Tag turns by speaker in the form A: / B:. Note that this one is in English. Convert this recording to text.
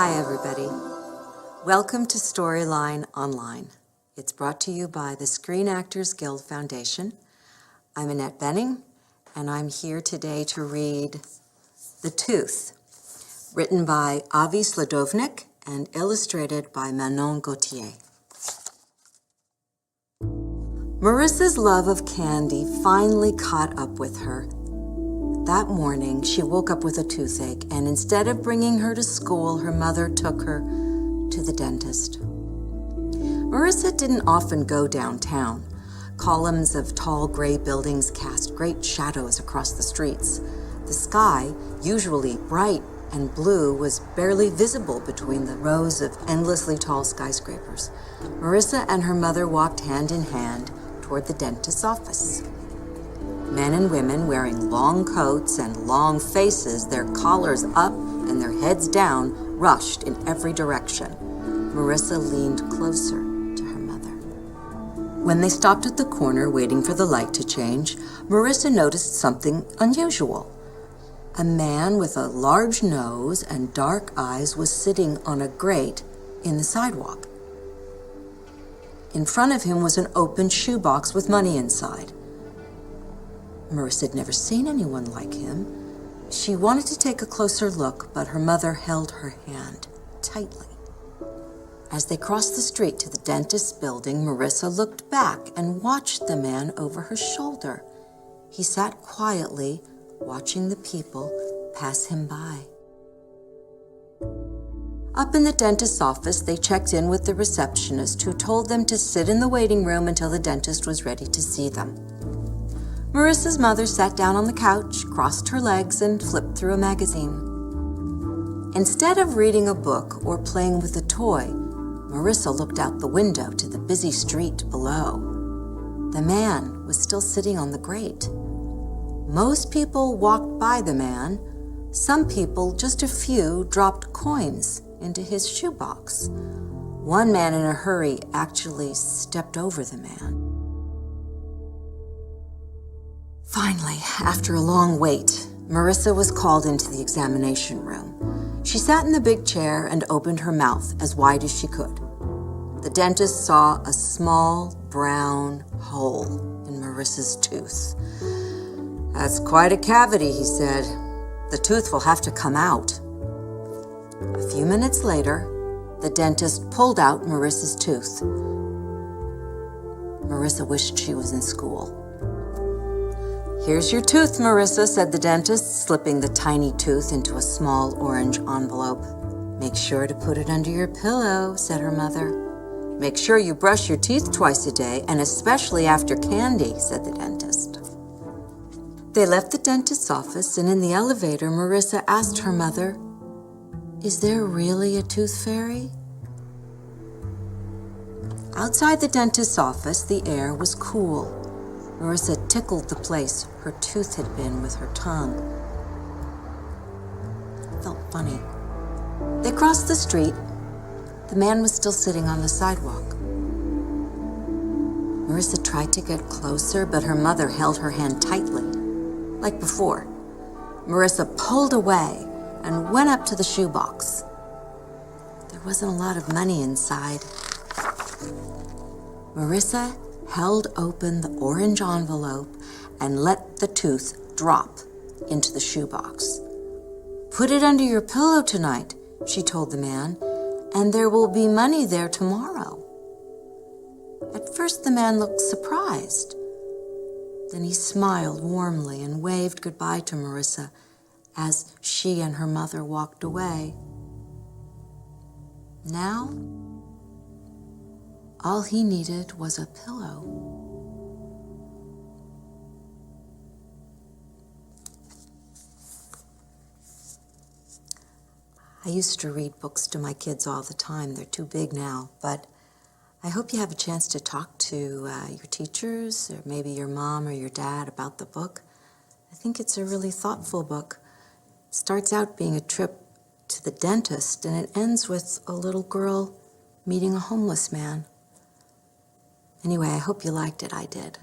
A: Hi everybody. Welcome to Storyline Online. It's brought to you by the Screen Actors Guild Foundation. I'm Annette Benning, and I'm here today to read The Tooth, written by Avi Sladovnik and illustrated by Manon Gauthier. Marissa's love of candy finally caught up with her. That morning, she woke up with a toothache, and instead of bringing her to school, her mother took her to the dentist. Marissa didn't often go downtown. Columns of tall gray buildings cast great shadows across the streets. The sky, usually bright and blue, was barely visible between the rows of endlessly tall skyscrapers. Marissa and her mother walked hand in hand toward the dentist's office. Men and women wearing long coats and long faces, their collars up and their heads down, rushed in every direction. Marissa leaned closer to her mother. When they stopped at the corner waiting for the light to change, Marissa noticed something unusual. A man with a large nose and dark eyes was sitting on a grate in the sidewalk. In front of him was an open shoebox with money inside. Marissa had never seen anyone like him. She wanted to take a closer look, but her mother held her hand tightly. As they crossed the street to the dentist's building, Marissa looked back and watched the man over her shoulder. He sat quietly, watching the people pass him by. Up in the dentist's office, they checked in with the receptionist, who told them to sit in the waiting room until the dentist was ready to see them. Marissa's mother sat down on the couch, crossed her legs, and flipped through a magazine. Instead of reading a book or playing with a toy, Marissa looked out the window to the busy street below. The man was still sitting on the grate. Most people walked by the man. Some people, just a few, dropped coins into his shoebox. One man in a hurry actually stepped over the man. Finally, after a long wait, Marissa was called into the examination room. She sat in the big chair and opened her mouth as wide as she could. The dentist saw a small brown hole in Marissa's tooth. "That's quite a cavity," he said. "The tooth will have to come out." A few minutes later, the dentist pulled out Marissa's tooth. Marissa wished she was in school. "Here's your tooth, Marissa," said the dentist, slipping the tiny tooth into a small orange envelope. "Make sure to put it under your pillow," said her mother. "Make sure you brush your teeth twice a day, and especially after candy," said the dentist. They left the dentist's office, and in the elevator, Marissa asked her mother, "Is there really a tooth fairy?" Outside the dentist's office, the air was cool. Marissa tickled the place her tooth had been with her tongue. It felt funny. They crossed the street. The man was still sitting on the sidewalk. Marissa tried to get closer, but her mother held her hand tightly. Like before, Marissa pulled away and went up to the shoebox. There wasn't a lot of money inside. Marissa held open the orange envelope and let the tooth drop into the shoebox. "Put it under your pillow tonight," she told the man, "and there will be money there tomorrow." At first, the man looked surprised. Then he smiled warmly and waved goodbye to Marissa as she and her mother walked away. Now, all he needed was a pillow. I used to read books to my kids all the time. They're too big now, but I hope you have a chance to talk to your teachers or maybe your mom or your dad about the book. I think it's a really thoughtful book. It starts out being a trip to the dentist, and it ends with a little girl meeting a homeless man. Anyway, I hope you liked it. I did.